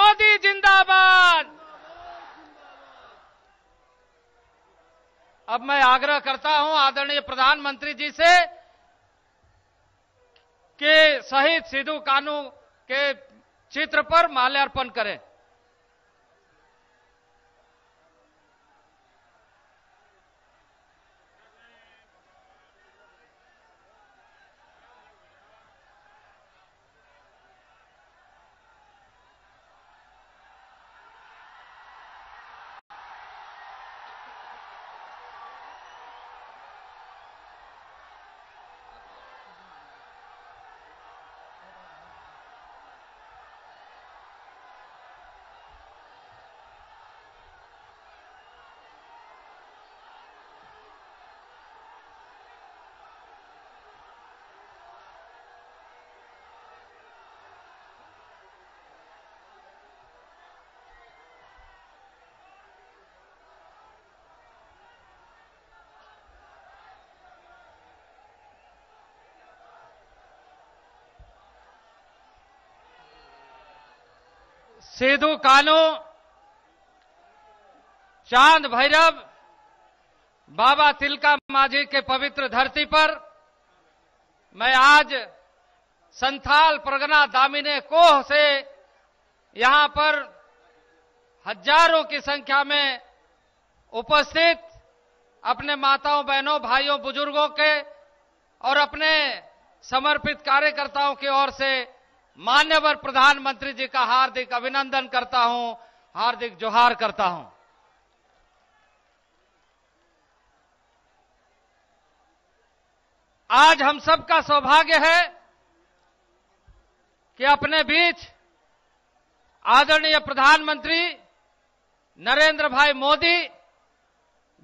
मोदी जिंदाबाद। अब मैं आग्रह करता हूं आदरणीय प्रधानमंत्री जी से कि शहीद सिद्धू कान्हू के चित्र पर माल्यार्पण करें। सिद्धू कान्हू, चांद भैरव, बाबा तिलका मांझी के पवित्र धरती पर मैं आज संथाल परगना दामिनी कोह से यहां पर हजारों की संख्या में उपस्थित अपने माताओं, बहनों, भाइयों, बुजुर्गों के और अपने समर्पित कार्यकर्ताओं की ओर से माननीय प्रधानमंत्री जी का हार्दिक अभिनंदन करता हूं, हार्दिक जोहार करता हूं। आज हम सबका सौभाग्य है कि अपने बीच आदरणीय प्रधानमंत्री नरेंद्र भाई मोदी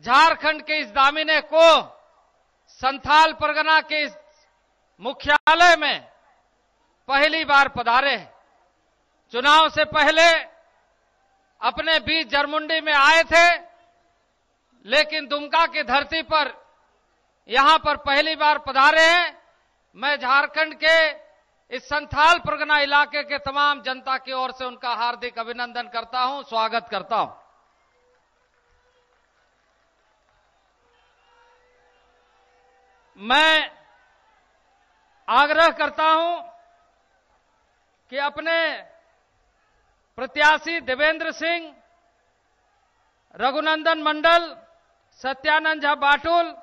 झारखंड के इस दामिनी को संथाल परगना के इस मुख्यालय में पहली बार पधारे हैं। चुनाव से पहले अपने बीच जरमुंडी में आए थे, लेकिन दुमका की धरती पर यहां पर पहली बार पधारे हैं। मैं झारखंड के इस संथाल परगना इलाके के तमाम जनता की ओर से उनका हार्दिक अभिनंदन करता हूं, स्वागत करता हूं। मैं आग्रह करता हूं कि अपने प्रत्याशी देवेंद्र सिंह, रघुनंदन मंडल, सत्यानंद झा बाटुल,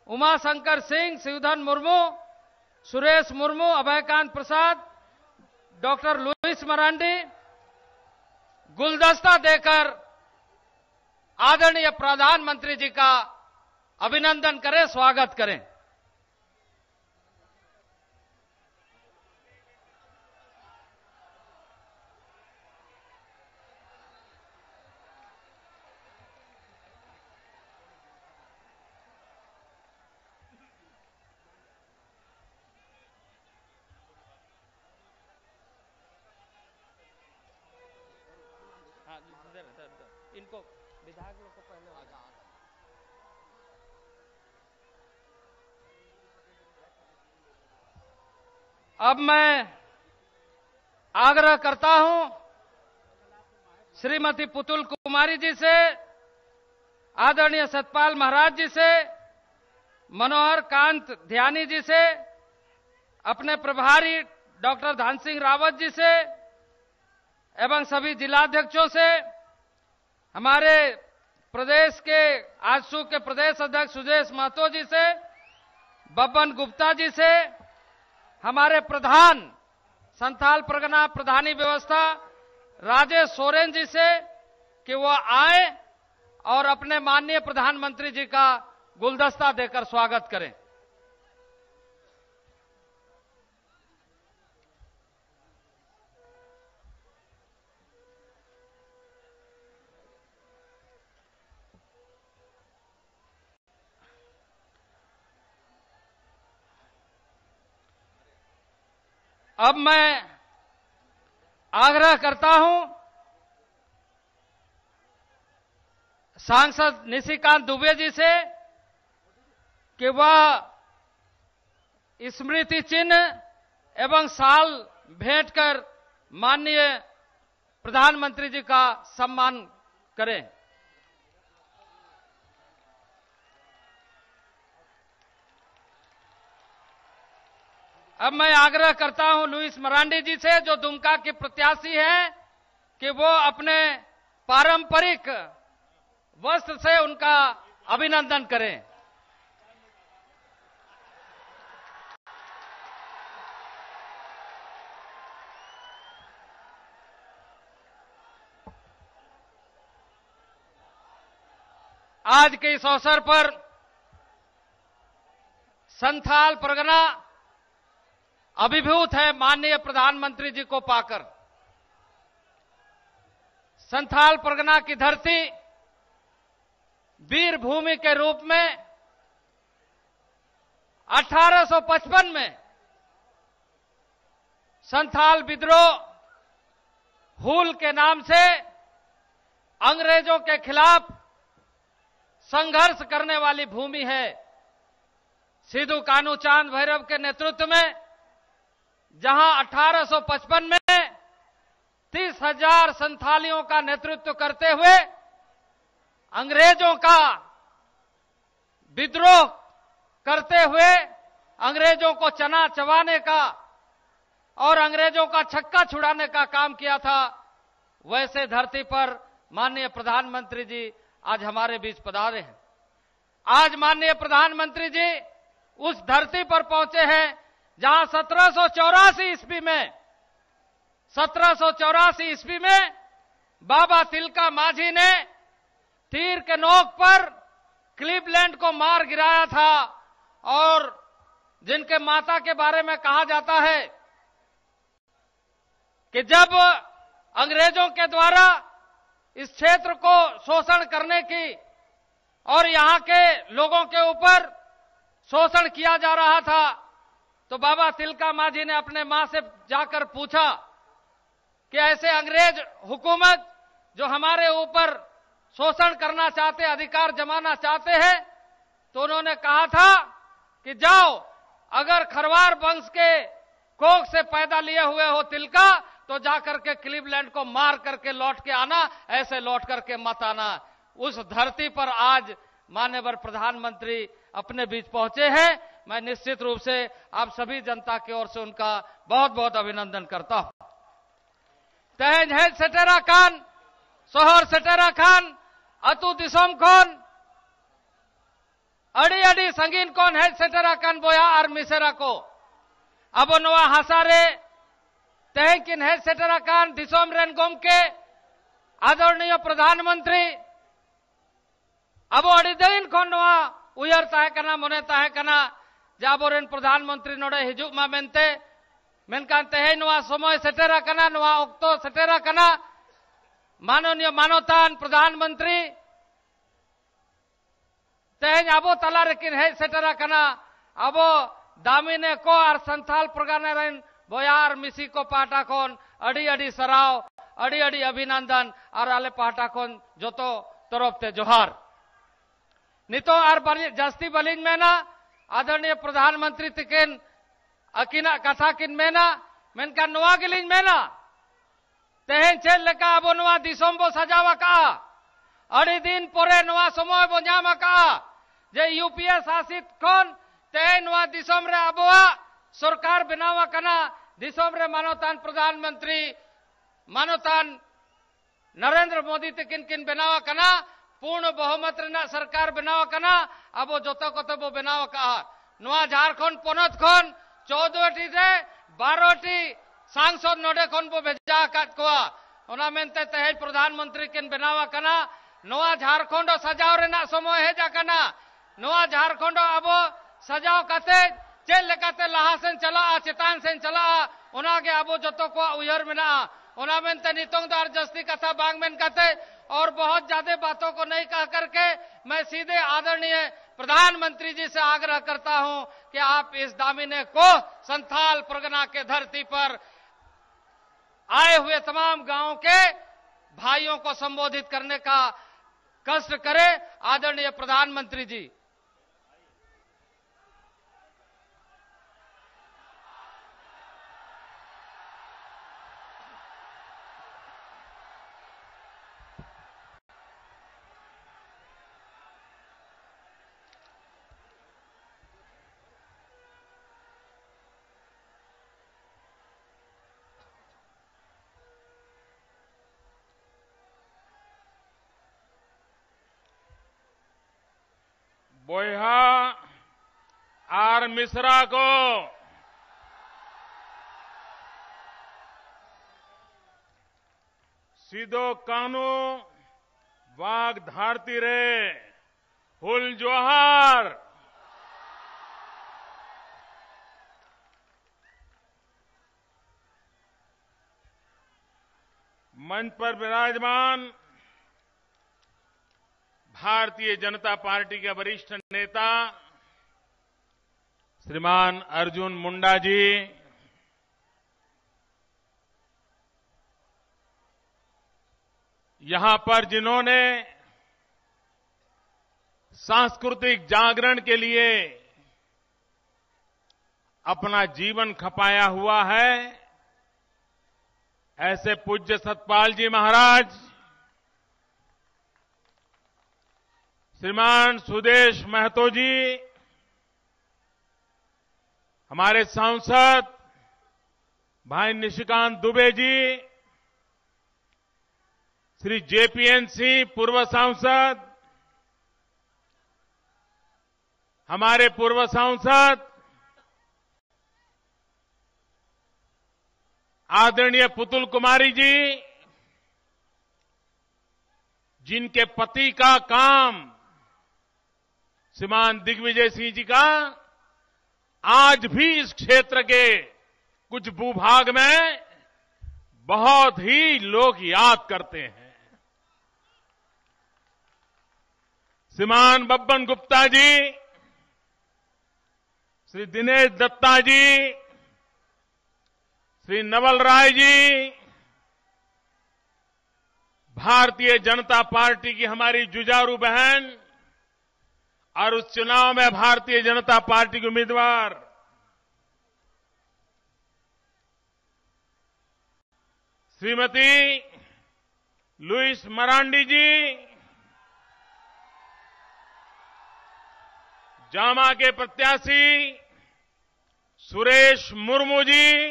उमाशंकर सिंह, शिवधन मुर्मू, सुरेश मुर्मू, अभयकांत प्रसाद, डॉक्टर लुइस मरांडी गुलदस्ता देकर आदरणीय प्रधानमंत्री जी का अभिनंदन करें, स्वागत करें। इनको विधायक लोग को पहले अब मैं आग्रह करता हूं श्रीमती पुतुल कुमारी जी से, आदरणीय सतपाल महाराज जी से, मनोहर कांत ध्यानी जी से, अपने प्रभारी डॉक्टर धन सिंह रावत जी से एवं सभी जिलाध्यक्षों से, हमारे प्रदेश के आजसू के प्रदेश अध्यक्ष सुदेश महतो जी से, बब्बन गुप्ता जी से, हमारे प्रधान संथाल परगना प्रधानी व्यवस्था राजेश सोरेन जी से कि वो आए और अपने माननीय प्रधानमंत्री जी का गुलदस्ता देकर स्वागत करें। अब मैं आग्रह करता हूं सांसद निशिकांत दुबे जी से कि वह स्मृति चिन्ह एवं शाल भेंट कर माननीय प्रधानमंत्री जी का सम्मान करें। अब मैं आग्रह करता हूं लुइस मरांडी जी से, जो दुमका के प्रत्याशी हैं, कि वो अपने पारंपरिक वस्त्र से उनका अभिनंदन करें। आज के इस अवसर पर संथाल परगना अभिभूत है माननीय प्रधानमंत्री जी को पाकर। संथाल परगना की धरती वीर भूमि के रूप में 1855 में संथाल विद्रोह हूल के नाम से अंग्रेजों के खिलाफ संघर्ष करने वाली भूमि है। सिद्धू कान्हूचांद भैरव के नेतृत्व में जहां 1855 में 30,000 संथालियों का नेतृत्व करते हुए अंग्रेजों का विद्रोह करते हुए अंग्रेजों को चना चबाने का और अंग्रेजों का छक्का छुड़ाने का काम किया था, वैसे धरती पर माननीय प्रधानमंत्री जी आज हमारे बीच पधारे हैं। आज माननीय प्रधानमंत्री जी उस धरती पर पहुंचे हैं जहां 1784 ईस्वी में बाबा तिलका माझी ने तीर के नोक पर क्लीवलैंड को मार गिराया था, और जिनके माता के बारे में कहा जाता है कि जब अंग्रेजों के द्वारा इस क्षेत्र को शोषण करने की और यहां के लोगों के ऊपर शोषण किया जा रहा था, तो बाबा तिलका माझी ने अपने मां से जाकर पूछा कि ऐसे अंग्रेज हुकूमत जो हमारे ऊपर शोषण करना चाहते, अधिकार जमाना चाहते हैं, तो उन्होंने कहा था कि जाओ, अगर खरवार वंश के कोख से पैदा लिए हुए हो तिलका, तो जाकर के क्लीवलैंड को मार करके लौट के आना, ऐसे लौट करके मत आना। उस धरती पर आज माननीय प्रधानमंत्री अपने बीच पहुंचे हैं। मैं निश्चित रूप से आप सभी जनता की ओर से उनका बहुत बहुत अभिनंदन करता हूं। तेहज हेज सेटेरा खान, सोहर सेटेरा खान, अतु दिसोम खोन, अड़ी अड़ी संगीन कौन हेज सेटेरा खान बोया और मिसेरा को अब नवा हसारे तेहकिन हेज सेटेरा खान दिसोम रेन गोम के आदरणीय प्रधानमंत्री अब अड़ी दिन खोन नवा उयर ताहे कना मोने ताहे कना जाबोरेन प्रधानमंत्री नोडे हिजुग मा मेनते मेनकान तेहे नवा समय सेटेरा कना, नवा ओक्तो सेटेरा कना। माननीय मानवतान प्रधानमंत्री तेहन अबो तला रेकिन हेज सेटेरा कना, अबो दामिने को और संथाल परगना रेन बोयार मिसी को पाटा खोन अड़ी अड़ी सराव, अड़ी अड़ी अभिनंदन और आले पाटा खोन जोतो तरफते जोहार। नितो और जस्ती बलिंग में ना आदरणीय प्रधानमंत्री तिकिन अकिना कथा किन में ना मेनका नवा गिलिंग में ना तेहन चेल लेका अबो नवा दिसोम बो सजावा का अड़ी दिन पोरे नवा समय बो ᱧᱟᱢ का जे यूपीए शासित खोन तेहन नवा दिसोम रे अबोआ सरकार बनावा कना, दिसोम रे मानवतान प्रधानमंत्री मानवतान नरेंद्र मोदी तिकिन किन बनावा कना, पूर्ण बहुमत रेना सरकार बनावा कना, अबो जोतो कोतो बो बनावा का। नवा झारखंड पोनत खोन 14 टी से 12 टी सांसद नोडे खोन बो भेजा काट कोआ, ओना मेनते तेहज प्रधानमंत्री किन बनावा कना। नवा झारखंड सजाव रेना समय हेजा कना, नवा झारखंड अबो सजाव काते चेल लेकाते लहा सेन चला चेतान सेन चला ओनागे अबो जोतो को उयर मेना, ओना मेनते नितोंग दार जस्ती कथा बांग मेन काते और बहुत ज्यादा बातों को नहीं कह करके मैं सीधे आदरणीय प्रधानमंत्री जी से आग्रह करता हूं कि आप इस दामिने को संथाल परगना के धरती पर आए हुए तमाम गांवों के भाइयों को संबोधित करने का कष्ट करें। आदरणीय प्रधानमंत्री जी, बोयहा आर मिश्रा को सीधो कानू वाघ धारती रे हुल जोहार। मंच पर विराजमान भारतीय जनता पार्टी के वरिष्ठ नेता श्रीमान अर्जुन मुंडा जी, यहां पर जिन्होंने सांस्कृतिक जागरण के लिए अपना जीवन खपाया हुआ है, ऐसे पूज्य सतपाल जी महाराज, श्रीमान सुदेश महतो जी, हमारे सांसद भाई निशिकांत दुबे जी, श्री जेपीएनसी पूर्व सांसद, हमारे पूर्व सांसद आदरणीय पुतुल कुमारी जी, जिनके पति का काम श्रीमान दिग्विजय सिंह जी का आज भी इस क्षेत्र के कुछ भूभाग में बहुत ही लोग याद करते हैं। श्रीमान बब्बन गुप्ता जी, श्री दिनेश दत्ता जी, श्री नवल राय जी, भारतीय जनता पार्टी की हमारी जुझारू बहन और उस चुनाव में भारतीय जनता पार्टी के उम्मीदवार श्रीमती लुइस मरांडी जी, जामा के प्रत्याशी सुरेश मुर्मू जी,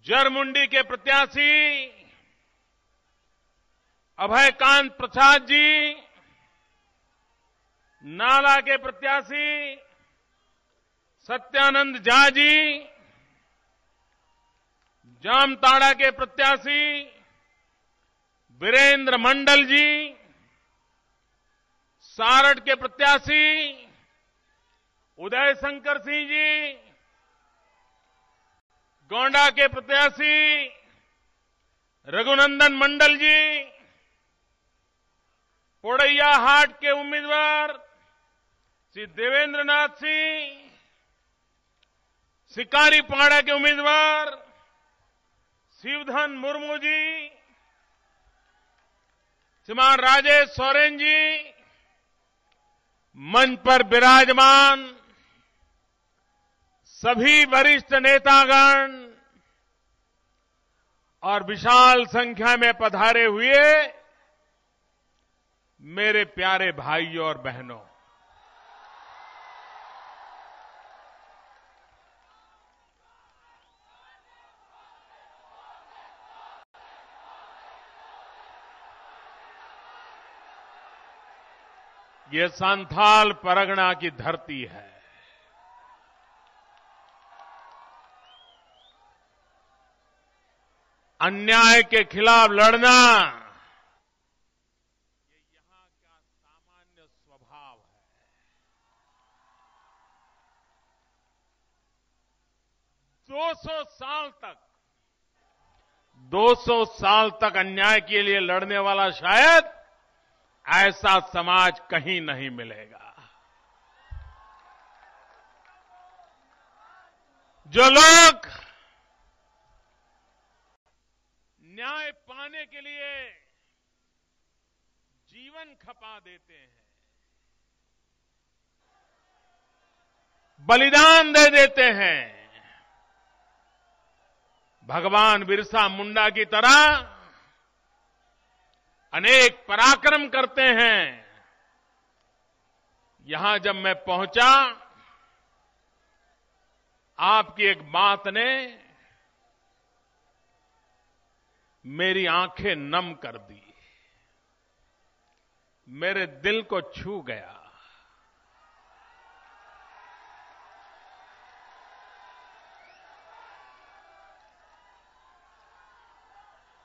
जरमुंडी के प्रत्याशी अभयकांत प्रसाद जी, नाला के प्रत्याशी सत्यानंद झा जी, जामताड़ा के प्रत्याशी वीरेंद्र मंडल जी, सारठ के प्रत्याशी उदय शंकर सिंह जी, गोंडा के प्रत्याशी रघुनंदन मंडल जी, पोड़ैया हाट के उम्मीदवार श्री देवेंद्र नाथ सिंह, शिकारीपाड़ा के उम्मीदवार शिवधन मुर्मू जी, श्रीमान राजेश सोरेन जी, मंच पर विराजमान सभी वरिष्ठ नेतागण और विशाल संख्या में पधारे हुए मेरे प्यारे भाइयों और बहनों, ये संथाल परगना की धरती है। अन्याय के खिलाफ लड़ना ये यहां का सामान्य स्वभाव है। 200 साल तक अन्याय के लिए लड़ने वाला शायद ऐसा समाज कहीं नहीं मिलेगा। जो लोग न्याय पाने के लिए जीवन खपा देते हैं, बलिदान दे देते हैं, भगवान बिरसा मुंडा की तरह अनेक पराक्रम करते हैं। यहां जब मैं पहुंचा, आपकी एक बात ने मेरी आंखें नम कर दी। मेरे दिल को छू गया।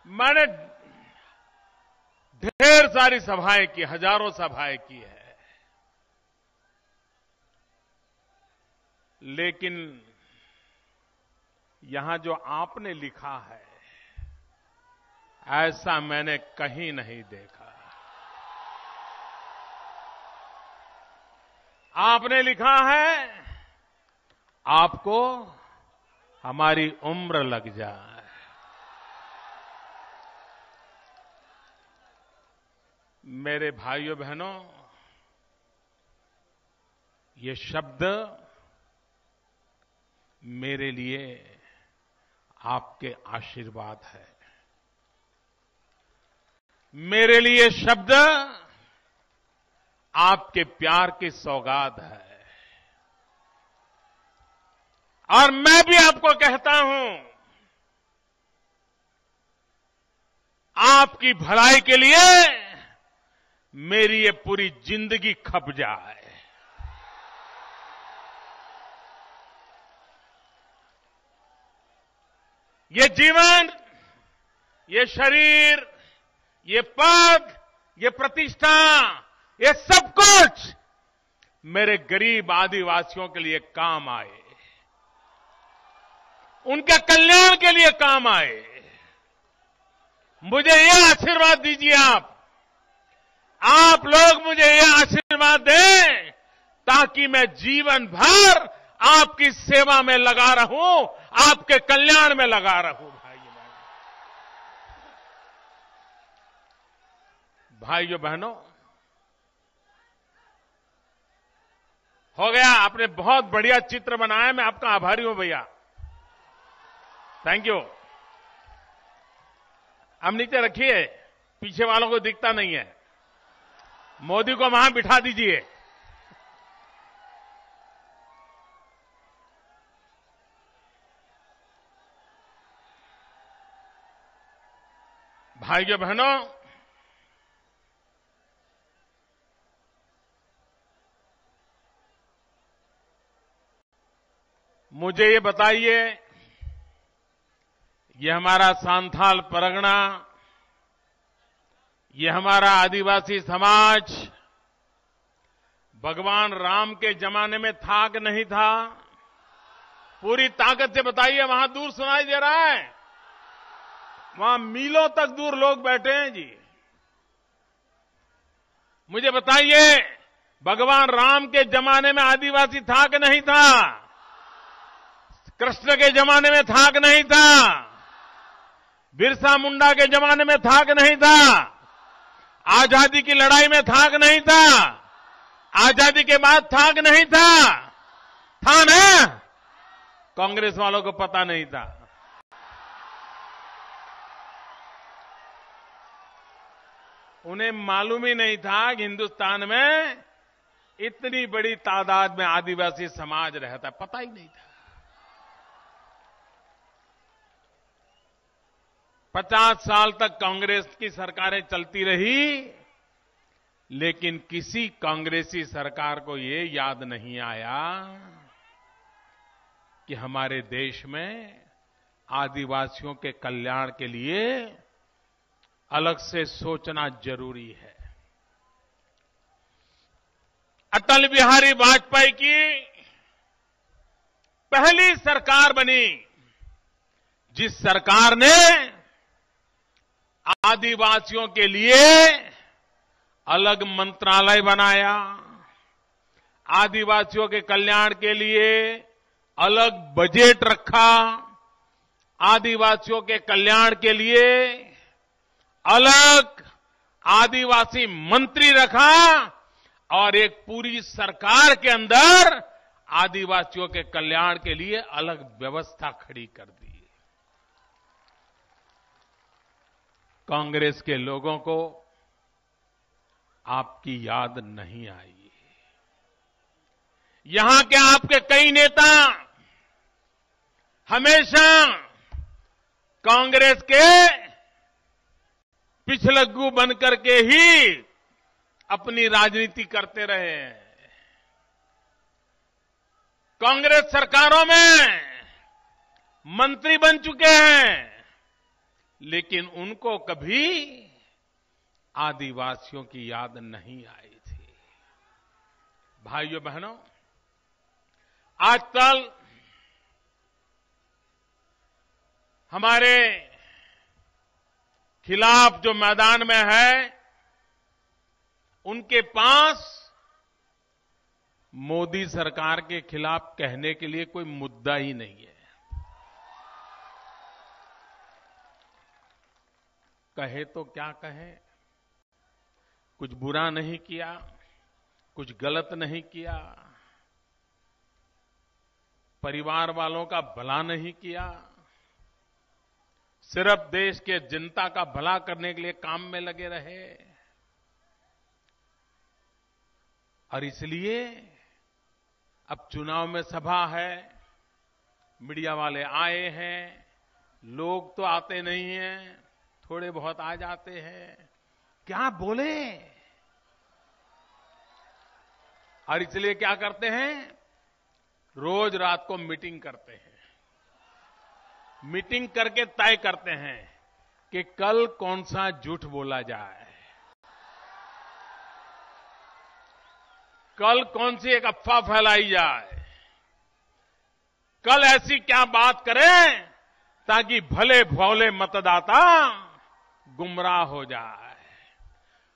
मैंने ढेर सारी सभाएं की, हजारों सभाएं की है, लेकिन यहां जो आपने लिखा है ऐसा मैंने कहीं नहीं देखा। आपने लिखा है आपको हमारी उम्र लग जाए। मेरे भाइयों बहनों, ये शब्द मेरे लिए आपके आशीर्वाद है। मेरे लिए शब्द आपके प्यार की सौगात है। और मैं भी आपको कहता हूं, आपकी भलाई के लिए मेरी ये पूरी जिंदगी खप जाए। ये जीवन, ये शरीर, ये पद, ये प्रतिष्ठा, ये सब कुछ मेरे गरीब आदिवासियों के लिए काम आए, उनके कल्याण के लिए काम आए। मुझे ये आशीर्वाद दीजिए आप लोग मुझे ये आशीर्वाद दें ताकि मैं जीवन भर आपकी सेवा में लगा रहूं, आपके कल्याण में लगा रहूं। भाइयों बहनों, हो गया। आपने बहुत बढ़िया चित्र बनाया, मैं आपका आभारी हूं भैया, थैंक यू। अब नीचे रखिए, पीछे वालों को दिखता नहीं है। मोदी को वहां बिठा दीजिए। भाइयों बहनों, मुझे ये बताइए, ये हमारा सांथाल परगना, ये हमारा आदिवासी समाज भगवान राम के जमाने में था कि नहीं था? पूरी ताकत से बताइए। वहां दूर सुनाई दे रहा है, वहां मीलों तक दूर लोग बैठे हैं जी। मुझे बताइए, भगवान राम के जमाने में आदिवासी था कि नहीं था? कृष्ण के जमाने में था कि नहीं था? बिरसा मुंडा के जमाने में था कि नहीं था? आजादी की लड़ाई में था कि नहीं था? आजादी के बाद था कि नहीं था? था ना? कांग्रेस वालों को पता नहीं था। उन्हें मालूम ही नहीं था कि हिंदुस्तान में इतनी बड़ी तादाद में आदिवासी समाज रहता है, पता ही नहीं था। 50 साल तक कांग्रेस की सरकारें चलती रही, लेकिन किसी कांग्रेसी सरकार को ये याद नहीं आया कि हमारे देश में आदिवासियों के कल्याण के लिए अलग से सोचना जरूरी है। अटल बिहारी वाजपेयी की पहली सरकार बनी, जिस सरकार ने आदिवासियों के लिए अलग मंत्रालय बनाया, आदिवासियों के कल्याण के लिए अलग बजट रखा, आदिवासियों के कल्याण के लिए अलग आदिवासी मंत्री रखा और एक पूरी सरकार के अंदर आदिवासियों के कल्याण के लिए अलग व्यवस्था खड़ी कर दी। कांग्रेस के लोगों को आपकी याद नहीं आई। यहां के आपके कई नेता हमेशा कांग्रेस के पिछलग्गू बनकर के ही अपनी राजनीति करते रहे हैं। कांग्रेस सरकारों में मंत्री बन चुके हैं, लेकिन उनको कभी आदिवासियों की याद नहीं आई थी। भाइयों बहनों, आजकल हमारे खिलाफ जो मैदान में है, उनके पास मोदी सरकार के खिलाफ कहने के लिए कोई मुद्दा ही नहीं है। कहे तो क्या कहे, कुछ बुरा नहीं किया, कुछ गलत नहीं किया, परिवार वालों का भला नहीं किया, सिर्फ देश के जनता का भला करने के लिए काम में लगे रहे। और इसलिए अब चुनाव में सभा है, मीडिया वाले आए हैं, लोग तो आते नहीं हैं, थोड़े बहुत आ जाते हैं, क्या बोले। और इसलिए क्या करते हैं, रोज रात को मीटिंग करते हैं, मीटिंग करके तय करते हैं कि कल कौन सा झूठ बोला जाए, कल कौन सी एक अफवाह फैलाई जाए, कल ऐसी क्या बात करें ताकि भले भोले मतदाता गुमराह हो जाए।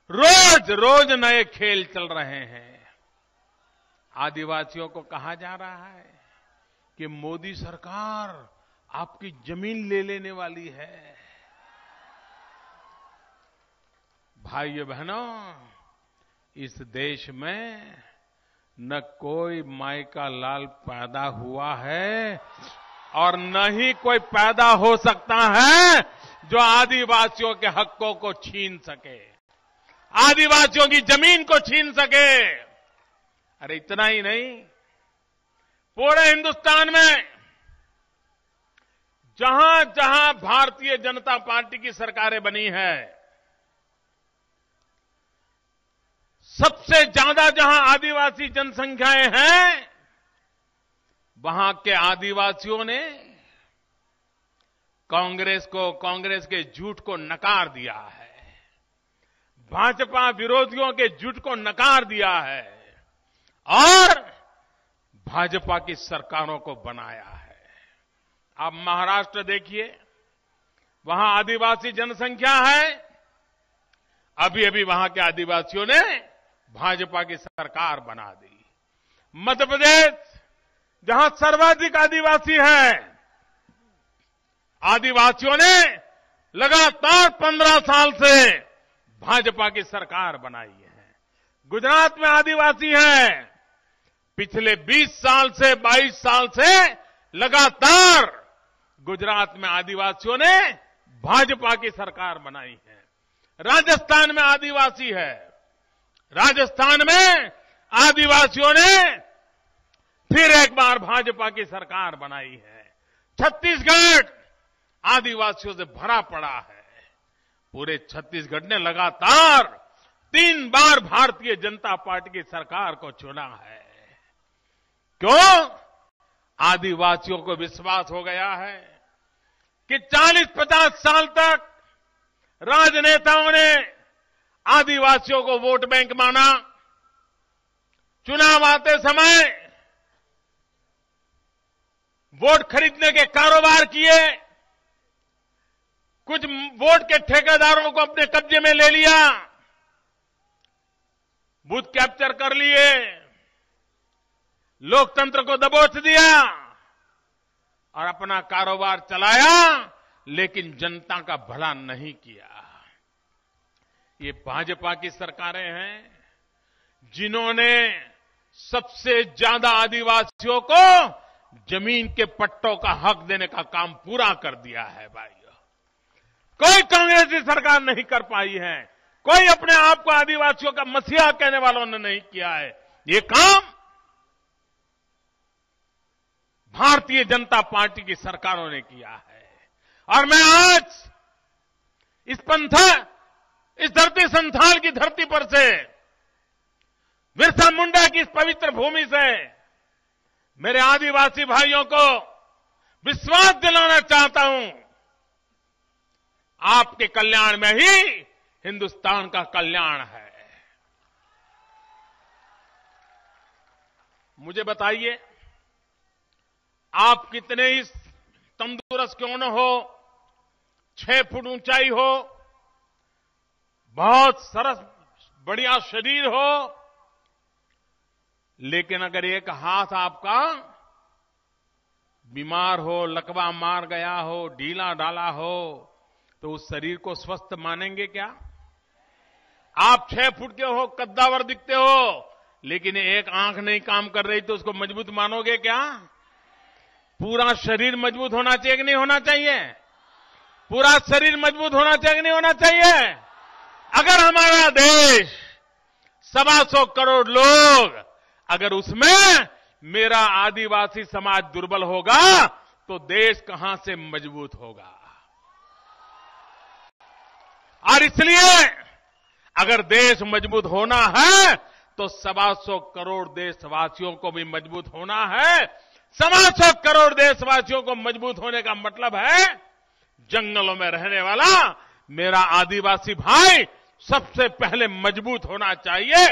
रोज रोज नए खेल चल रहे हैं। आदिवासियों को कहा जा रहा है कि मोदी सरकार आपकी जमीन ले लेने वाली है। भाइयों बहनों, इस देश में न कोई माई का लाल पैदा हुआ है और न ही कोई पैदा हो सकता है जो आदिवासियों के हकों को छीन सके, आदिवासियों की जमीन को छीन सके। अरे इतना ही नहीं, पूरे हिंदुस्तान में जहां जहां भारतीय जनता पार्टी की सरकारें बनी है, सबसे ज्यादा जहां आदिवासी जनसंख्याएं हैं, वहां के आदिवासियों ने कांग्रेस को, कांग्रेस के झूठ को नकार दिया है, भाजपा विरोधियों के झूठ को नकार दिया है और भाजपा की सरकारों को बनाया है। आप महाराष्ट्र देखिए, वहां आदिवासी जनसंख्या है, अभी अभी वहां के आदिवासियों ने भाजपा की सरकार बना दी। मध्य प्रदेश, जहां सर्वाधिक आदिवासी हैं, आदिवासियों ने लगातार 15 साल से भाजपा की सरकार बनाई है। गुजरात में आदिवासी हैं, पिछले 20 साल से 22 साल से लगातार गुजरात में आदिवासियों ने भाजपा की सरकार बनाई है। राजस्थान में आदिवासी है, राजस्थान में आदिवासियों ने फिर एक बार भाजपा की सरकार बनाई है। छत्तीसगढ़ आदिवासियों से भरा पड़ा है। पूरे छत्तीसगढ़ ने लगातार 3 बार भारतीय जनता पार्टी की सरकार को चुना है। क्यों? आदिवासियों को विश्वास हो गया है कि 40-50 साल तक राजनेताओं ने आदिवासियों को वोट बैंक माना, चुनाव आते समय वोट खरीदने के कारोबार किए, कुछ वोट के ठेकेदारों को अपने कब्जे में ले लिया, बूथ कैप्चर कर लिए, लोकतंत्र को दबोच दिया और अपना कारोबार चलाया, लेकिन जनता का भला नहीं किया। ये भाजपा की सरकारें हैं जिन्होंने सबसे ज्यादा आदिवासियों को जमीन के पट्टों का हक देने का काम पूरा कर दिया है। भाइयों, कोई कांग्रेस की सरकार नहीं कर पाई है, कोई अपने आप को आदिवासियों का मसीहा कहने वालों ने नहीं किया है। ये काम भारतीय जनता पार्टी की सरकारों ने किया है। और मैं आज इस धरती संथाल की धरती पर से बिरसा मुंडा की इस पवित्र भूमि से मेरे आदिवासी भाइयों को विश्वास दिलाना चाहता हूं, आपके कल्याण में ही हिंदुस्तान का कल्याण है। मुझे बताइए, आप कितने ही तंदुरुस्त क्यों न हो, 6 फुट ऊंचाई हो, बहुत सरस बढ़िया शरीर हो, लेकिन अगर एक हाथ आपका बीमार हो, लकवा मार गया हो, ढीला ढाला हो, तो उस शरीर को स्वस्थ मानेंगे क्या? आप 6 फुट के हो, कद्दावर दिखते हो, लेकिन एक आंख नहीं काम कर रही तो उसको मजबूत मानोगे क्या? पूरा शरीर मजबूत होना चाहिए कि नहीं होना चाहिए? पूरा शरीर मजबूत होना चाहिए कि नहीं होना चाहिए? अगर हमारा देश 125 करोड़ लोग, अगर उसमें मेरा आदिवासी समाज दुर्बल होगा तो देश कहां से मजबूत होगा? और इसलिए अगर देश मजबूत होना है तो 125 करोड़ देशवासियों को भी मजबूत होना है। 125 करोड़ देशवासियों को मजबूत होने का मतलब है जंगलों में रहने वाला मेरा आदिवासी भाई सबसे पहले मजबूत होना चाहिए,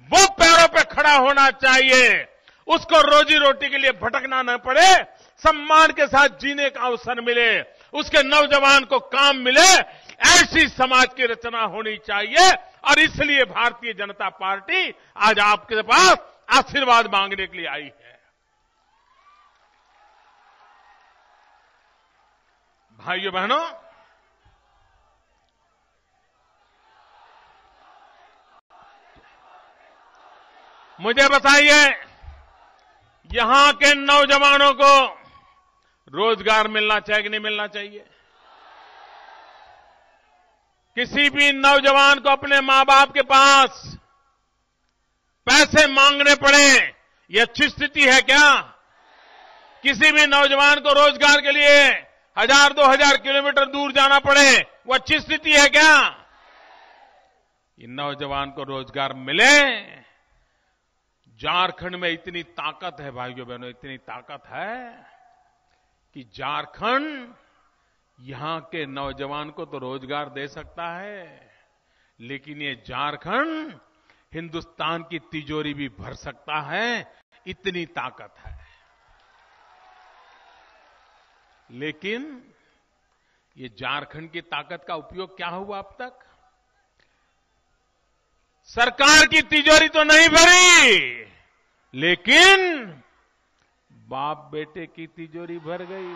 वो पैरों पे खड़ा होना चाहिए, उसको रोजी रोटी के लिए भटकना न पड़े, सम्मान के साथ जीने का अवसर मिले, उसके नौजवान को काम मिले, ऐसी समाज की रचना होनी चाहिए। और इसलिए भारतीय जनता पार्टी आज आपके पास आशीर्वाद मांगने के लिए आई है। भाइयों बहनों, मुझे बताइए, यहां के नौजवानों को रोजगार मिलना चाहिए कि नहीं मिलना चाहिए? किसी भी नौजवान को अपने मां बाप के पास पैसे मांगने पड़े, ये अच्छी स्थिति है क्या? किसी भी नौजवान को रोजगार के लिए 1000-2000 किलोमीटर दूर जाना पड़े, वो अच्छी स्थिति है क्या? ये नौजवान को रोजगार मिले। झारखंड में इतनी ताकत है भाइयों बहनों, इतनी ताकत है कि झारखंड यहां के नौजवान को तो रोजगार दे सकता है, लेकिन ये झारखंड हिंदुस्तान की तिजोरी भी भर सकता है, इतनी ताकत है। लेकिन ये झारखंड की ताकत का उपयोग क्या हुआ अब तक? सरकार की तिजोरी तो नहीं भरी, लेकिन बाप बेटे की तिजोरी भर गई।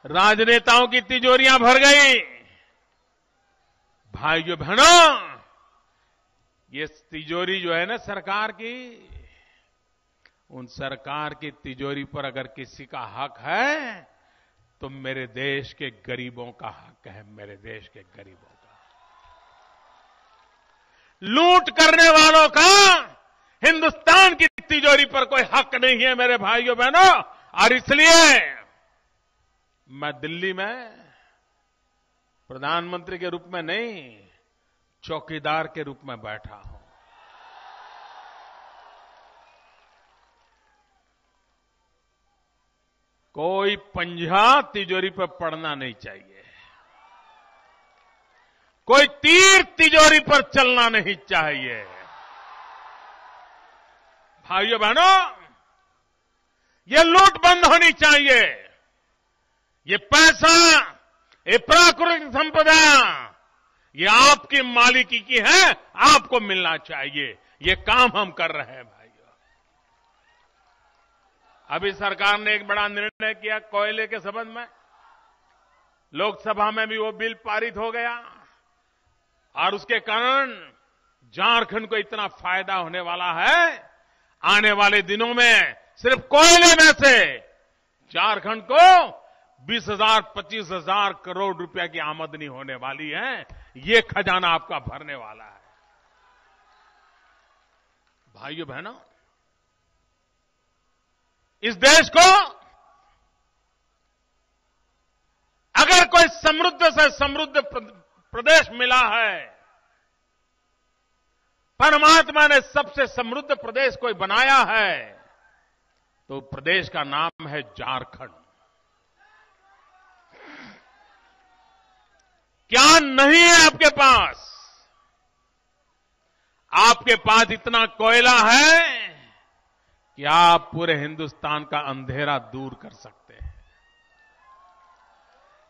राजनेताओं की तिजोरियां भर गई। भाइयों बहनों, ये तिजोरी जो है ना सरकार की, उन सरकार की तिजोरी पर अगर किसी का हक है तो मेरे देश के गरीबों का हक है, मेरे देश के गरीबों का। लूट करने वालों का हिंदुस्तान की तिजोरी पर कोई हक नहीं है मेरे भाइयों बहनों। और इसलिए मैं दिल्ली में प्रधानमंत्री के रूप में नहीं, चौकीदार के रूप में बैठा हूं। कोई पंजा तिजोरी पर पड़ना नहीं चाहिए, कोई तीर तिजोरी पर चलना नहीं चाहिए। भाइयों बहनों, ये लूट बंद होनी चाहिए। ये पैसा, ये प्राकृतिक संपदा, ये आपकी मालिकी की है, आपको मिलना चाहिए। ये काम हम कर रहे हैं भाइयों। अभी सरकार ने एक बड़ा निर्णय किया कोयले के संबंध में, लोकसभा में भी वो बिल पारित हो गया और उसके कारण झारखंड को इतना फायदा होने वाला है। आने वाले दिनों में सिर्फ कोयले में से झारखंड को 20,000 25,000 करोड़ रुपए की आमदनी होने वाली है। ये खजाना आपका भरने वाला है। भाइयों बहनों, इस देश को अगर कोई समृद्ध से समृद्ध प्रदेश मिला है। परमात्मा ने सबसे समृद्ध प्रदेश कोई बनाया है तो प्रदेश का नाम है झारखंड। क्या नहीं है आपके पास? आपके पास इतना कोयला है कि आप पूरे हिंदुस्तान का अंधेरा दूर कर सकते हैं।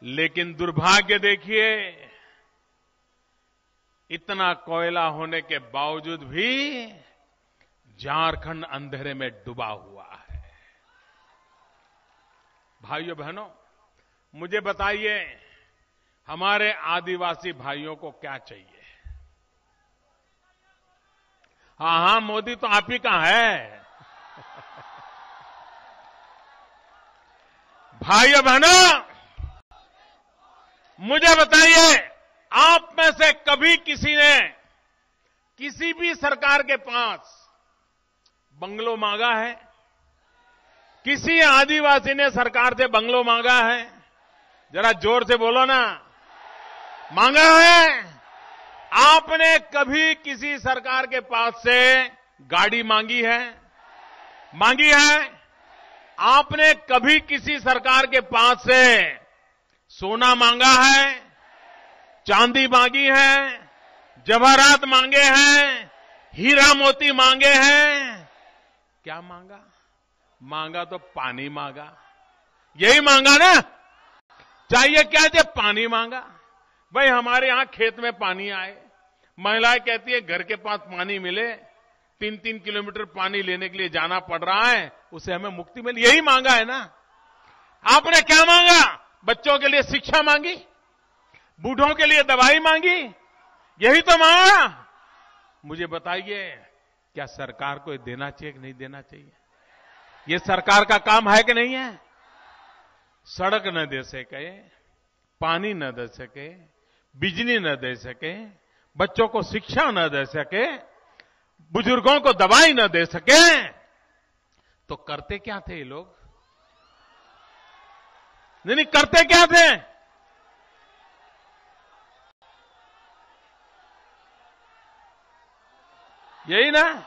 लेकिन दुर्भाग्य देखिए, इतना कोयला होने के बावजूद भी झारखंड अंधेरे में डूबा हुआ है। भाइयों बहनों, मुझे बताइए, हमारे आदिवासी भाइयों को क्या चाहिए? हां, मोदी तो आप ही का है। भाइयों बहनों, मुझे बताइए, आप में से कभी किसी ने किसी भी सरकार के पास बंगलो मांगा है? किसी आदिवासी ने सरकार से बंगलो मांगा है? जरा जोर से बोलो ना, मांगा है? आपने कभी किसी सरकार के पास से गाड़ी मांगी है? मांगी है? आपने कभी किसी सरकार के पास से सोना मांगा है? चांदी मांगी है? जवाहरात मांगे हैं? हीरा मोती मांगे हैं? क्या मांगा? मांगा तो पानी मांगा। यही मांगा ना? चाहिए क्या? जब पानी मांगा। भाई, हमारे यहां खेत में पानी आए, महिलाएं कहती है घर के पास पानी मिले, 3-3 किलोमीटर पानी लेने के लिए जाना पड़ रहा है, उसे हमें मुक्ति मिले। यही मांगा है ना? आपने क्या मांगा? बच्चों के लिए शिक्षा मांगी, बूढ़ों के लिए दवाई मांगी, यही तो मांगा। मुझे बताइए, क्या सरकार को देना चाहिए कि नहीं देना चाहिए? ये सरकार का काम है कि नहीं है? सड़क न दे सके, पानी न दे सके, बिजली न दे सके, बच्चों को शिक्षा न दे सके, बुजुर्गों को दवाई न दे सके, तो करते क्या थे ये लोग? नहीं, करते क्या थे? यही ना?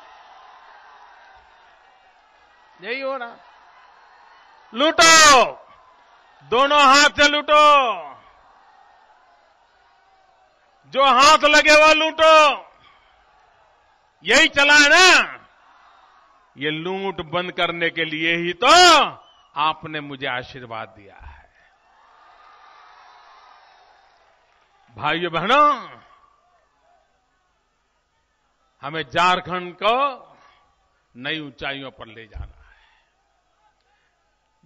यही हो रहा। लूटो, दोनों हाथ से लूटो, जो हाथ लगे वो लूटो। यही चला है ना? ये लूट बंद करने के लिए ही तो आपने मुझे आशीर्वाद दिया है। भाइयों बहनों, हमें झारखंड को नई ऊंचाइयों पर ले जाना है।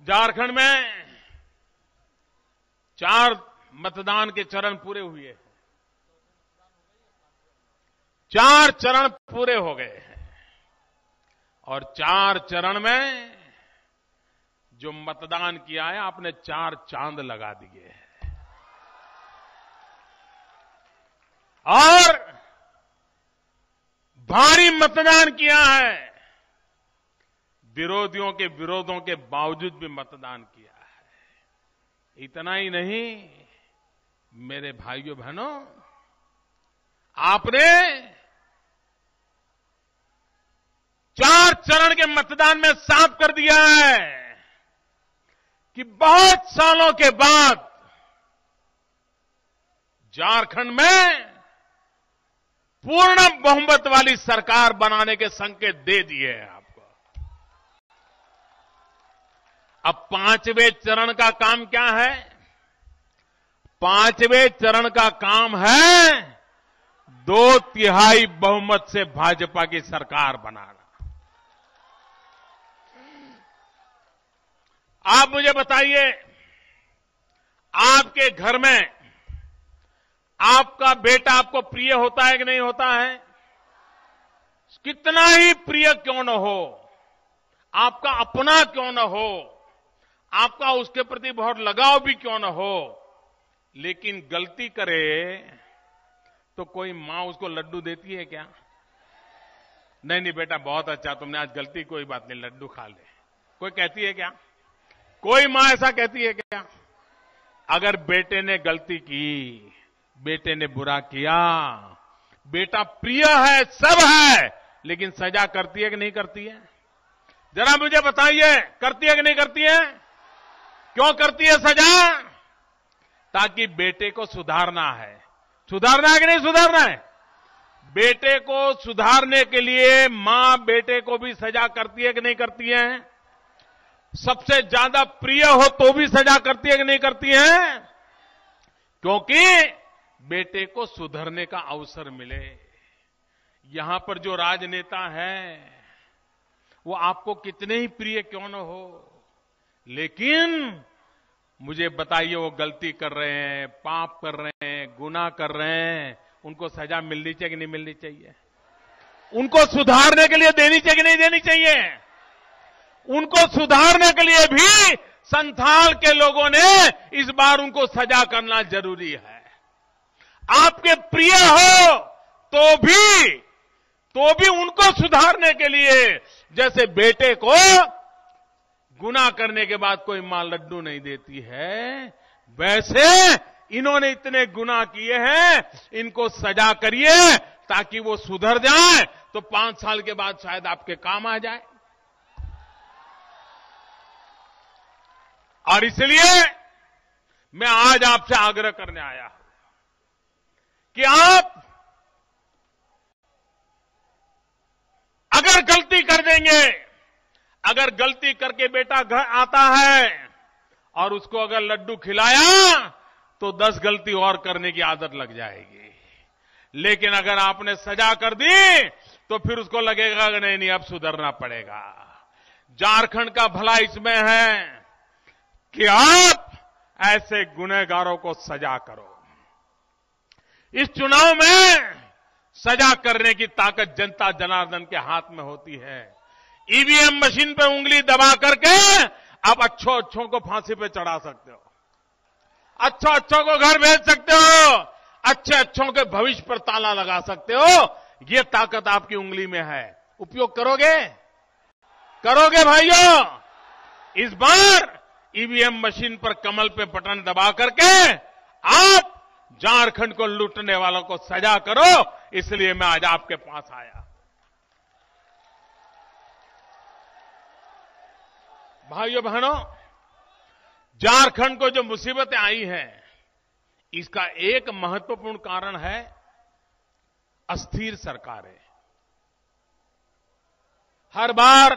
झारखंड में 4 मतदान के चरण पूरे हुए हैं। 4 चरण पूरे हो गए हैं और 4 चरण में जो मतदान किया है, आपने 4 चांद लगा दिए हैं। और भारी मतदान किया है। विरोधियों के विरोधों के बावजूद भी मतदान किया है। इतना ही नहीं, मेरे भाइयों बहनों, आपने 4 चरण के मतदान में साफ कर दिया है कि बहुत सालों के बाद झारखंड में पूर्ण बहुमत वाली सरकार बनाने के संकेत दे दिए हैं आपको। अब 5वें चरण का काम क्या है? 5वें चरण का काम है 2/3 बहुमत से भाजपा की सरकार बनाना। आप मुझे बताइए, आपके घर में आपका बेटा आपको प्रिय होता है कि नहीं होता है? कितना ही प्रिय क्यों न हो, आपका अपना क्यों न हो, आपका उसके प्रति बहुत लगाव भी क्यों न हो, लेकिन गलती करे तो कोई मां उसको लड्डू देती है क्या? नहीं नहीं बेटा, बहुत अच्छा, तुमने आज गलती, कोई बात नहीं, लड्डू खा ले, कोई कहती है क्या? कोई मां ऐसा कहती है क्या? अगर बेटे ने गलती की बेटे ने बुरा किया, बेटा प्रिय है, सब है, लेकिन सजा करती है कि नहीं करती है? जरा मुझे बताइए, करती है कि नहीं करती है? क्यों करती है सजा? ताकि बेटे को सुधारना है। सुधारना है कि नहीं सुधारना है? बेटे को सुधारने के लिए मां बेटे को भी सजा करती है कि नहीं करती है? सबसे ज्यादा प्रिय हो तो भी सजा करती है कि नहीं करती है? क्योंकि बेटे को सुधरने का अवसर मिले। यहां पर जो राजनेता है वो आपको कितने ही प्रिय क्यों न हो, लेकिन मुझे बताइए, वो गलती कर रहे हैं, पाप कर रहे हैं, गुनाह कर रहे हैं, उनको सजा मिलनी चाहिए कि नहीं मिलनी चाहिए? उनको सुधारने के लिए देनी चाहिए कि नहीं देनी चाहिए? उनको सुधारने के लिए भी संथाल के लोगों ने इस बार उनको सजा करना जरूरी है। आपके प्रिय हो तो भी उनको सुधारने के लिए, जैसे बेटे को गुनाह करने के बाद कोई मां लड्डू नहीं देती है, वैसे इन्होंने इतने गुनाह किए हैं, इनको सजा करिए ताकि वो सुधर जाए, तो 5 साल के बाद शायद आपके काम आ जाए। और इसलिए मैं आज आपसे आग्रह करने आया कि आप अगर गलती कर देंगे, अगर गलती करके बेटा घर आता है और उसको अगर लड्डू खिलाया तो 10 गलती और करने की आदत लग जाएगी। लेकिन अगर आपने सजा कर दी तो फिर उसको लगेगा कि नहीं अब सुधरना पड़ेगा। झारखंड का भला इसमें है कि आप ऐसे गुनहगारों को सजा करो। इस चुनाव में सजा करने की ताकत जनता जनार्दन के हाथ में होती है। ईवीएम मशीन पे उंगली दबा करके आप अच्छों को फांसी पे चढ़ा सकते हो, अच्छों को घर भेज सकते हो, अच्छों के भविष्य पर ताला लगा सकते हो। ये ताकत आपकी उंगली में है। उपयोग करोगे भाइयों? इस बार ईवीएम मशीन पर कमल पे बटन दबा करके आप झारखंड को लूटने वालों को सजा करो। इसलिए मैं आज आपके पास आया। भाइयों बहनों, झारखंड को जो मुसीबतें आई हैं, इसका एक महत्वपूर्ण कारण है अस्थिर सरकारें। हर बार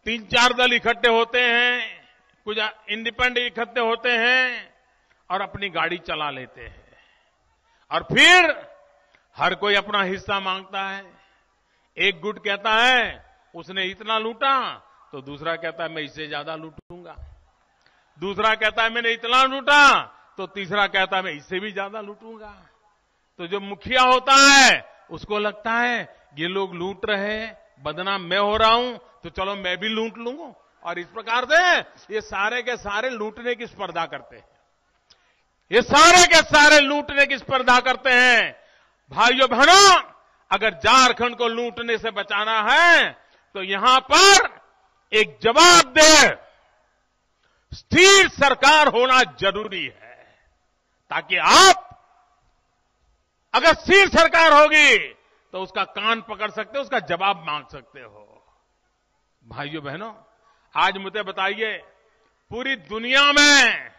3-4 दल इकट्ठे होते हैं, कुछ इंडिपेंडेंट इकट्ठे होते हैं और अपनी गाड़ी चला लेते हैं, और फिर हर कोई अपना हिस्सा मांगता है। एक गुट कहता है उसने इतना लूटा, तो दूसरा कहता है मैं इससे ज्यादा लूटूंगा। दूसरा कहता है मैंने इतना लूटा, तो तीसरा कहता है मैं इससे भी ज्यादा लूटूंगा। तो जो मुखिया होता है उसको लगता है ये लोग लूट रहे हैं, बदनाम मैं हो रहा हूं, तो चलो मैं भी लूट लूंगा। और इस प्रकार से ये सारे के सारे लूटने की स्पर्धा करते हैं। ये सारे के सारे लूटने की स्पर्धा करते हैं। भाइयों बहनों, अगर झारखंड को लूटने से बचाना है तो यहां पर एक जवाबदेह स्थिर सरकार होना जरूरी है, ताकि आप अगर स्थिर सरकार होगी तो उसका कान पकड़ सकते हो, उसका जवाब मांग सकते हो। भाइयों बहनों, आज मुझे बताइए, पूरी दुनिया में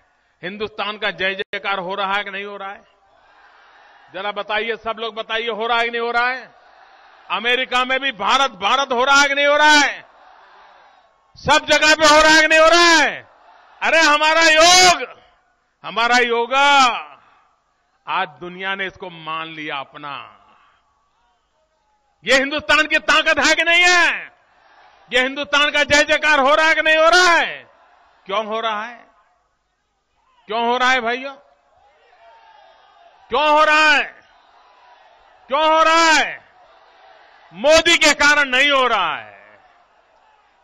हिंदुस्तान का जय जयकार हो रहा है कि नहीं हो रहा है? जरा बताइए, सब लोग बताइए, हो रहा है कि नहीं हो रहा है? अमेरिका में भी भारत भारत हो रहा है कि नहीं हो रहा है? सब जगह पे हो रहा है कि नहीं हो रहा है? अरे हमारा योगा आज दुनिया ने इसको मान लिया अपना। ये हिंदुस्तान की ताकत है कि नहीं है? ये हिंदुस्तान का जय जयकार हो रहा है कि नहीं हो रहा है? क्यों हो रहा है? क्यों हो रहा है भाइयों? क्यों हो रहा है? क्यों हो रहा है? मोदी के कारण नहीं हो रहा है।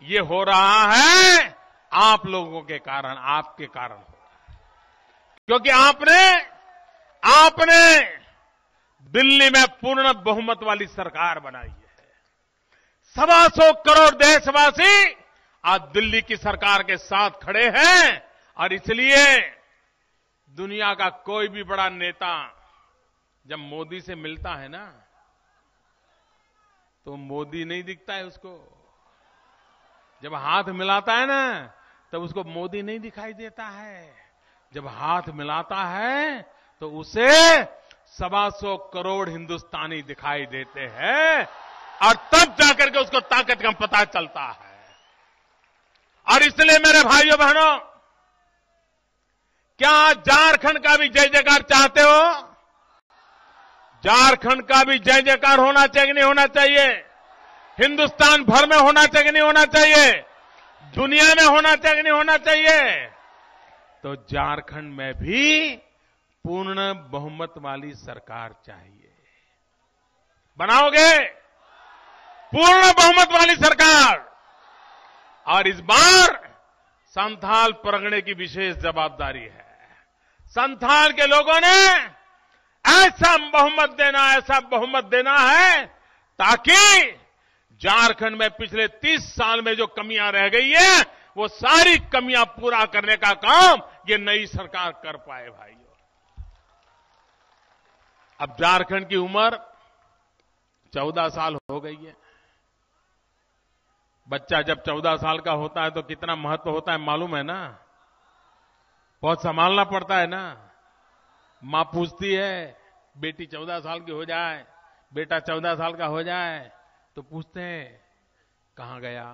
ये हो रहा है आप लोगों के कारण, आपके कारण हो रहा है। क्योंकि आपने दिल्ली में पूर्ण बहुमत वाली सरकार बनाई है। 125 करोड़ देशवासी आज दिल्ली की सरकार के साथ खड़े हैं, और इसलिए दुनिया का कोई भी बड़ा नेता जब मोदी से मिलता है ना, तो मोदी नहीं दिखता है उसको। जब हाथ मिलाता है ना, तब उसको मोदी नहीं दिखाई देता है। जब हाथ मिलाता है तो उसे 125 करोड़ हिंदुस्तानी दिखाई देते हैं, और तब जाकर के उसको ताकत का पता चलता है। और इसलिए मेरे भाइयों बहनों, क्या झारखंड का भी जय जयकार चाहते हो? झारखंड का भी जय जयकार होना चाहिए कि नहीं होना चाहिए? हिंदुस्तान भर में होना चाहिए कि नहीं होना चाहिए? दुनिया में होना चाहिए कि नहीं होना चाहिए? तो झारखंड में भी पूर्ण बहुमत वाली सरकार चाहिए। बनाओगे पूर्ण बहुमत वाली सरकार? और इस बार संथाल परगने की विशेष जवाबदारी है। संथाल के लोगों ने ऐसा बहुमत देना है ताकि झारखंड में पिछले 30 साल में जो कमियां रह गई है, वो सारी कमियां पूरा करने का काम ये नई सरकार कर पाए। भाइयों, अब झारखंड की उम्र 14 साल हो गई है। बच्चा जब 14 साल का होता है तो कितना महत्व होता है मालूम है ना? बहुत संभालना पड़ता है ना। मां पूछती है, बेटी 14 साल की हो जाए, बेटा 14 साल का हो जाए, तो पूछते हैं कहां गया,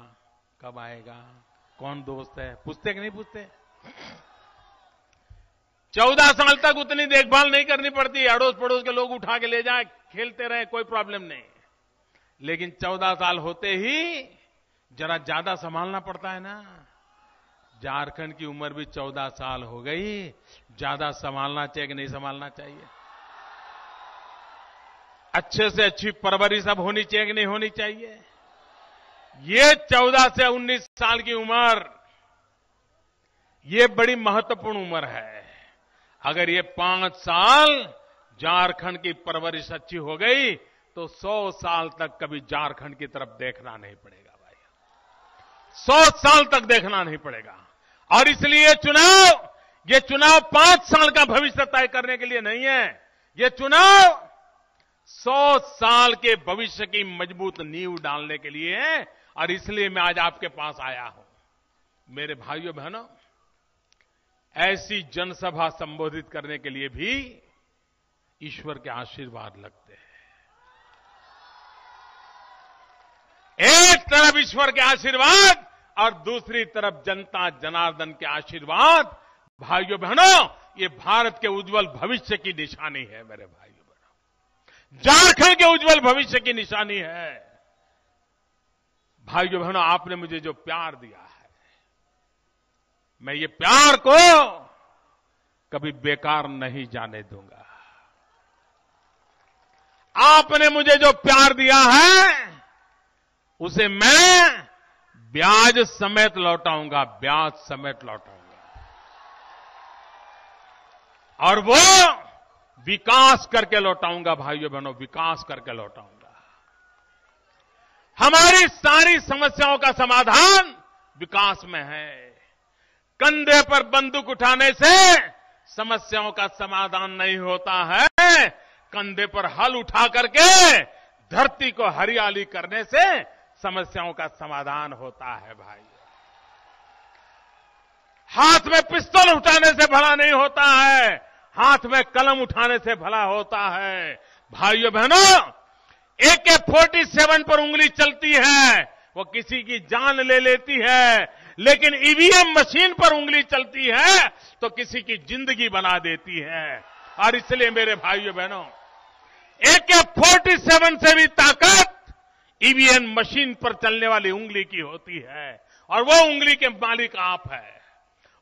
कब आएगा, कौन दोस्त है? पूछते कि नहीं पूछते? 14 साल तक उतनी देखभाल नहीं करनी पड़ती। अड़ोस पड़ोस के लोग उठा के ले जाए, खेलते रहे, कोई प्रॉब्लम नहीं। लेकिन 14 साल होते ही जरा ज्यादा संभालना पड़ता है ना। झारखंड की उम्र भी 14 साल हो गई, ज्यादा संभालना चाहिए कि नहीं संभालना चाहिए? अच्छे से अच्छी परवरिश अब होनी चाहिए कि नहीं होनी चाहिए? ये 14 से 19 साल की उम्र, ये बड़ी महत्वपूर्ण उम्र है। अगर ये 5 साल झारखंड की परवरिश अच्छी हो गई तो 100 साल तक कभी झारखंड की तरफ देखना नहीं पड़ेगा भाई। 100 साल तक देखना नहीं पड़ेगा। और इसलिए ये चुनाव 5 साल का भविष्य तय करने के लिए नहीं है। ये चुनाव 100 साल के भविष्य की मजबूत नींव डालने के लिए है। और इसलिए मैं आज आपके पास आया हूं। मेरे भाइयों बहनों, ऐसी जनसभा संबोधित करने के लिए भी ईश्वर के आशीर्वाद लगते हैं। एक तरफ ईश्वर के आशीर्वाद और दूसरी तरफ जनता जनार्दन के आशीर्वाद। भाइयों बहनों, ये भारत के उज्जवल भविष्य की निशानी है। मेरे भाइयों बहनों, झारखंड के उज्जवल भविष्य की निशानी है। भाइयों बहनों, आपने मुझे जो प्यार दिया है, मैं ये प्यार को कभी बेकार नहीं जाने दूंगा। आपने मुझे जो प्यार दिया है, उसे मैं ब्याज समेत लौटाऊंगा, ब्याज समेत लौटाऊंगा। और वो विकास करके लौटाऊंगा। भाइयों बहनों, विकास करके लौटाऊंगा। हमारी सारी समस्याओं का समाधान विकास में है। कंधे पर बंदूक उठाने से समस्याओं का समाधान नहीं होता है। कंधे पर हल उठा करके धरती को हरियाली करने से समस्याओं का समाधान होता है। भाई, हाथ में पिस्तौल उठाने से भला नहीं होता है, हाथ में कलम उठाने से भला होता है। भाइयों बहनों, AK-47 पर उंगली चलती है, वो किसी की जान ले लेती है, लेकिन ईवीएम मशीन पर उंगली चलती है तो किसी की जिंदगी बना देती है। और इसलिए मेरे भाइयों बहनों, AK-47 से भी ताकत ईवीएम मशीन पर चलने वाली उंगली की होती है। और वो उंगली के मालिक आप है,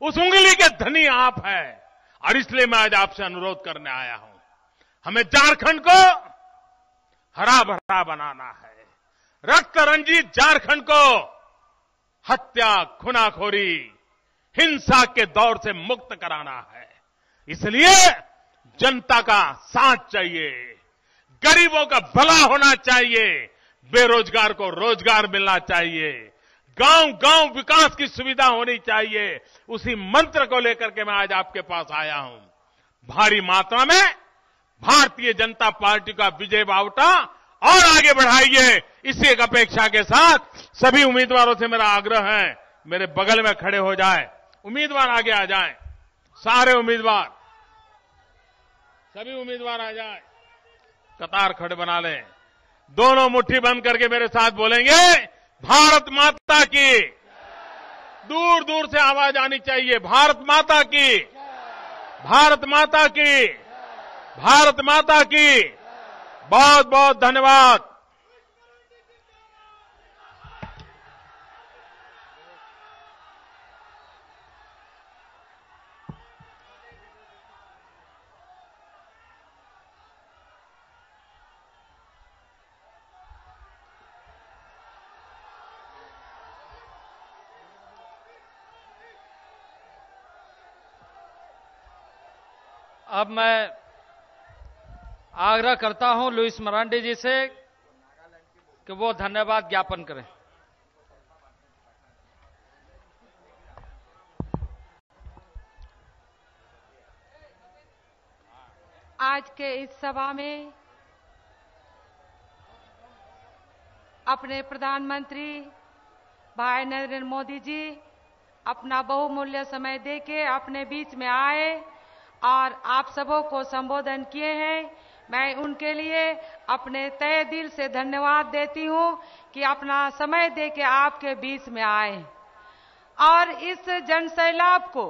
उस उंगली के धनी आप है। और इसलिए मैं आज आपसे अनुरोध करने आया हूं, हमें झारखंड को हरा भरा बनाना है। रक्त रंजित झारखंड को हत्या, खुनाखोरी, हिंसा के दौर से मुक्त कराना है। इसलिए जनता का साथ चाहिए, गरीबों का भला होना चाहिए, बेरोजगार को रोजगार मिलना चाहिए, गांव गांव विकास की सुविधा होनी चाहिए। उसी मंत्र को लेकर के मैं आज आपके पास आया हूं। भारी मात्रा में भारतीय जनता पार्टी का विजय बावटा और आगे बढ़ाइए। इसी एक अपेक्षा के साथ सभी उम्मीदवारों से मेरा आग्रह है, मेरे बगल में खड़े हो जाए, उम्मीदवार आगे आ जाएं, सारे उम्मीदवार, सभी उम्मीदवार आ जाएं, कतार खड़े बना लें, दोनों मुट्ठी बंद करके मेरे साथ बोलेंगे, भारत माता की। दूर दूर से आवाज आनी चाहिए, भारत माता की, भारत माता की, भारत माता की। बहुत बहुत धन्यवाद। अब मैं आग्रह करता हूं लुइस मरांडी जी से कि वो धन्यवाद ज्ञापन करें। आज के इस सभा में अपने प्रधानमंत्री भाई नरेंद्र मोदी जी अपना बहुमूल्य समय देके अपने बीच में आए और आप सबों को संबोधन किए हैं। मैं उनके लिए अपने तहे दिल से धन्यवाद देती हूं कि अपना समय देके आपके बीच में आए और इस जनसैलाब को